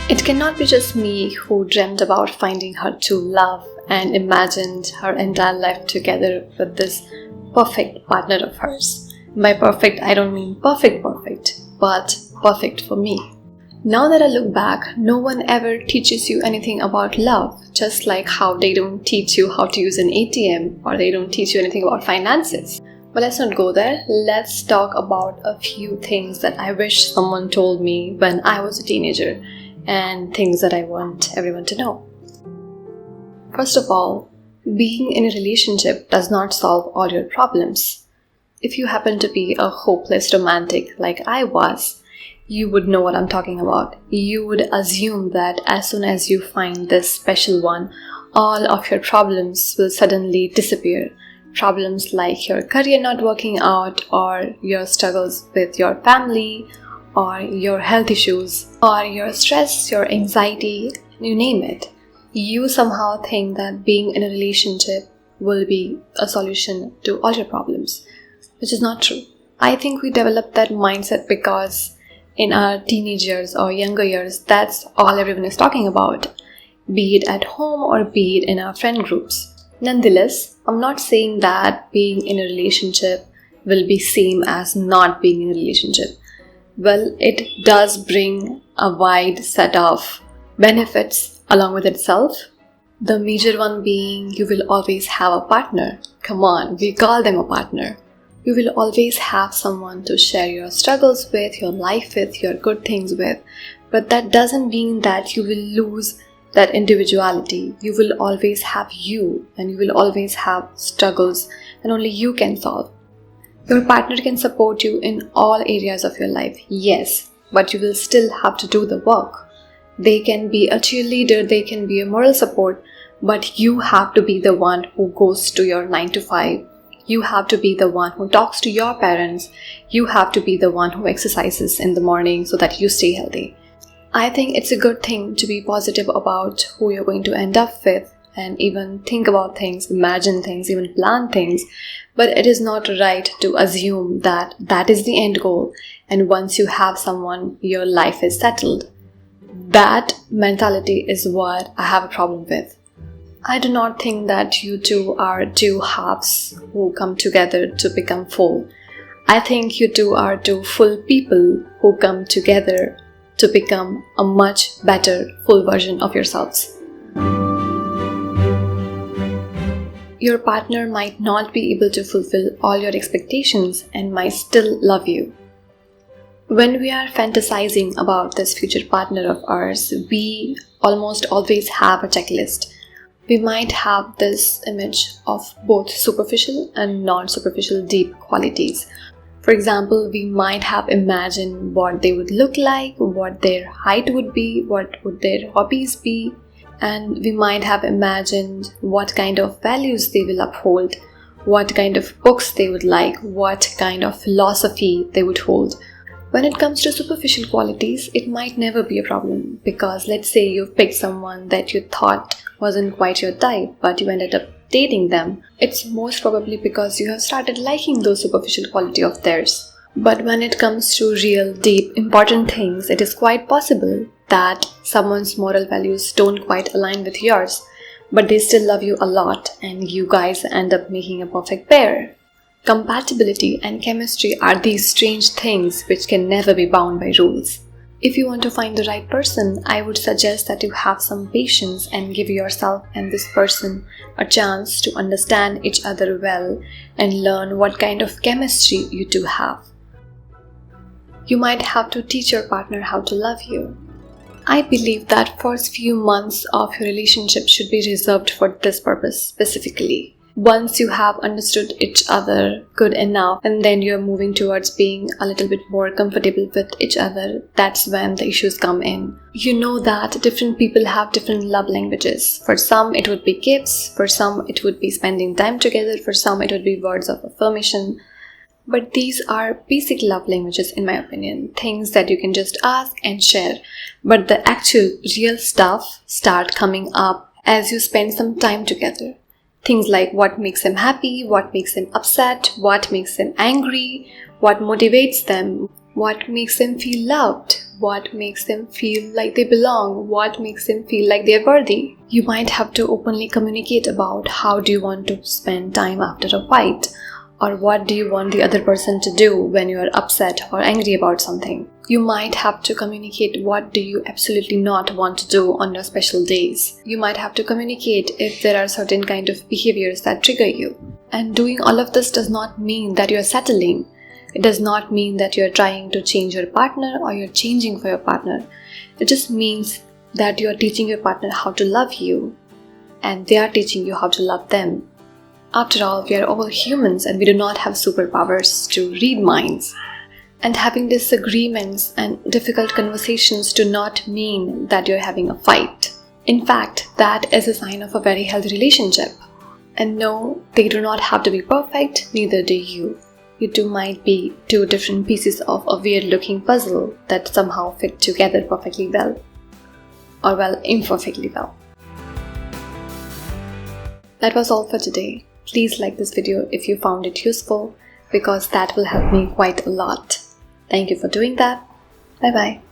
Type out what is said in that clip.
It cannot be just me who dreamt about finding her true love and imagined her entire life together with this perfect partner of hers. By perfect, I don't mean perfect, but perfect for me. Now that I look back, no one ever teaches you anything about love, just like how they don't teach you how to use an ATM or they don't teach you anything about finances. But let's not go there. Let's talk about a few things that I wish someone told me when I was a teenager and things that I want everyone to know. First of all, being in a relationship does not solve all your problems. If you happen to be a hopeless romantic like I was, you would know what I'm talking about. You would assume that as soon as you find this special one, all of your problems will suddenly disappear. Problems like your career not working out, or your struggles with your family, or your health issues, or your stress, your anxiety, you name it. You somehow think that being in a relationship will be a solution to all your problems, which is not true. I think we developed that mindset because in our teenage years or younger years, that's all everyone is talking about, be it at home or be it in our friend groups. Nonetheless, I'm not saying that being in a relationship will be same as not being in a relationship. Well, it does bring a wide set of benefits along with itself. The major one being you will always have a partner. Come on, we call them a partner. You will always have someone to share your struggles with, your life with, your good things with. But that doesn't mean that you will lose that individuality. You will always have you, and you will always have struggles and only you can solve. Your partner can support you in all areas of your life, yes, but you will still have to do the work. They can be a cheerleader, they can be a moral support, but you have to be the one who goes to your 9 to 5. You have to be the one who talks to your parents. You have to be the one who exercises in the morning so that you stay healthy. I think it's a good thing to be positive about who you're going to end up with and even think about things, imagine things, even plan things. But it is not right to assume that that is the end goal and once you have someone, your life is settled. That mentality is what I have a problem with. I do not think that you two are two halves who come together to become full. I think you two are two full people who come together to become a much better full version of yourselves. Your partner might not be able to fulfill all your expectations and might still love you. When we are fantasizing about this future partner of ours, we almost always have a checklist. We might have this image of both superficial and non-superficial deep qualities. For example, we might have imagined what they would look like, what their height would be, what would their hobbies be, and we might have imagined what kind of values they will uphold, what kind of books they would like, what kind of philosophy they would hold. When it comes to superficial qualities, it might never be a problem because let's say you've picked someone that you thought wasn't quite your type, but you ended up dating them. It's most probably because you have started liking those superficial quality of theirs. But when it comes to real, deep, important things, it is quite possible that someone's moral values don't quite align with yours, but they still love you a lot and you guys end up making a perfect pair. Compatibility and chemistry are these strange things which can never be bound by rules. If you want to find the right person, I would suggest that you have some patience and give yourself and this person a chance to understand each other well and learn what kind of chemistry you two have. You might have to teach your partner how to love you. I believe that first few months of your relationship should be reserved for this purpose specifically. Once you have understood each other good enough and then you're moving towards being a little bit more comfortable with each other, that's when the issues come in. You know that different people have different love languages. For some it would be gifts, for some it would be spending time together, for some it would be words of affirmation. But these are basic love languages in my opinion, things that you can just ask and share. But the actual real stuff start coming up as you spend some time together. Things like what makes them happy, what makes them upset, what makes them angry, what motivates them, what makes them feel loved, what makes them feel like they belong, what makes them feel like they're worthy. You might have to openly communicate about how do you want to spend time after a fight, or what do you want the other person to do when you are upset or angry about something. You might have to communicate what do you absolutely not want to do on your special days. You might have to communicate if there are certain kind of behaviors that trigger you. And doing all of this does not mean that you're settling. It does not mean that you're trying to change your partner or you're changing for your partner. It just means that you're teaching your partner how to love you, and they are teaching you how to love them. After all, we are all humans and we do not have superpowers to read minds. And having disagreements and difficult conversations do not mean that you're having a fight. In fact, that is a sign of a very healthy relationship. And no, they do not have to be perfect, neither do you. You two might be two different pieces of a weird-looking puzzle that somehow fit together perfectly well. Or well, imperfectly well. That was all for today. Please like this video if you found it useful, because that will help me quite a lot. Thank you for doing that. Bye bye.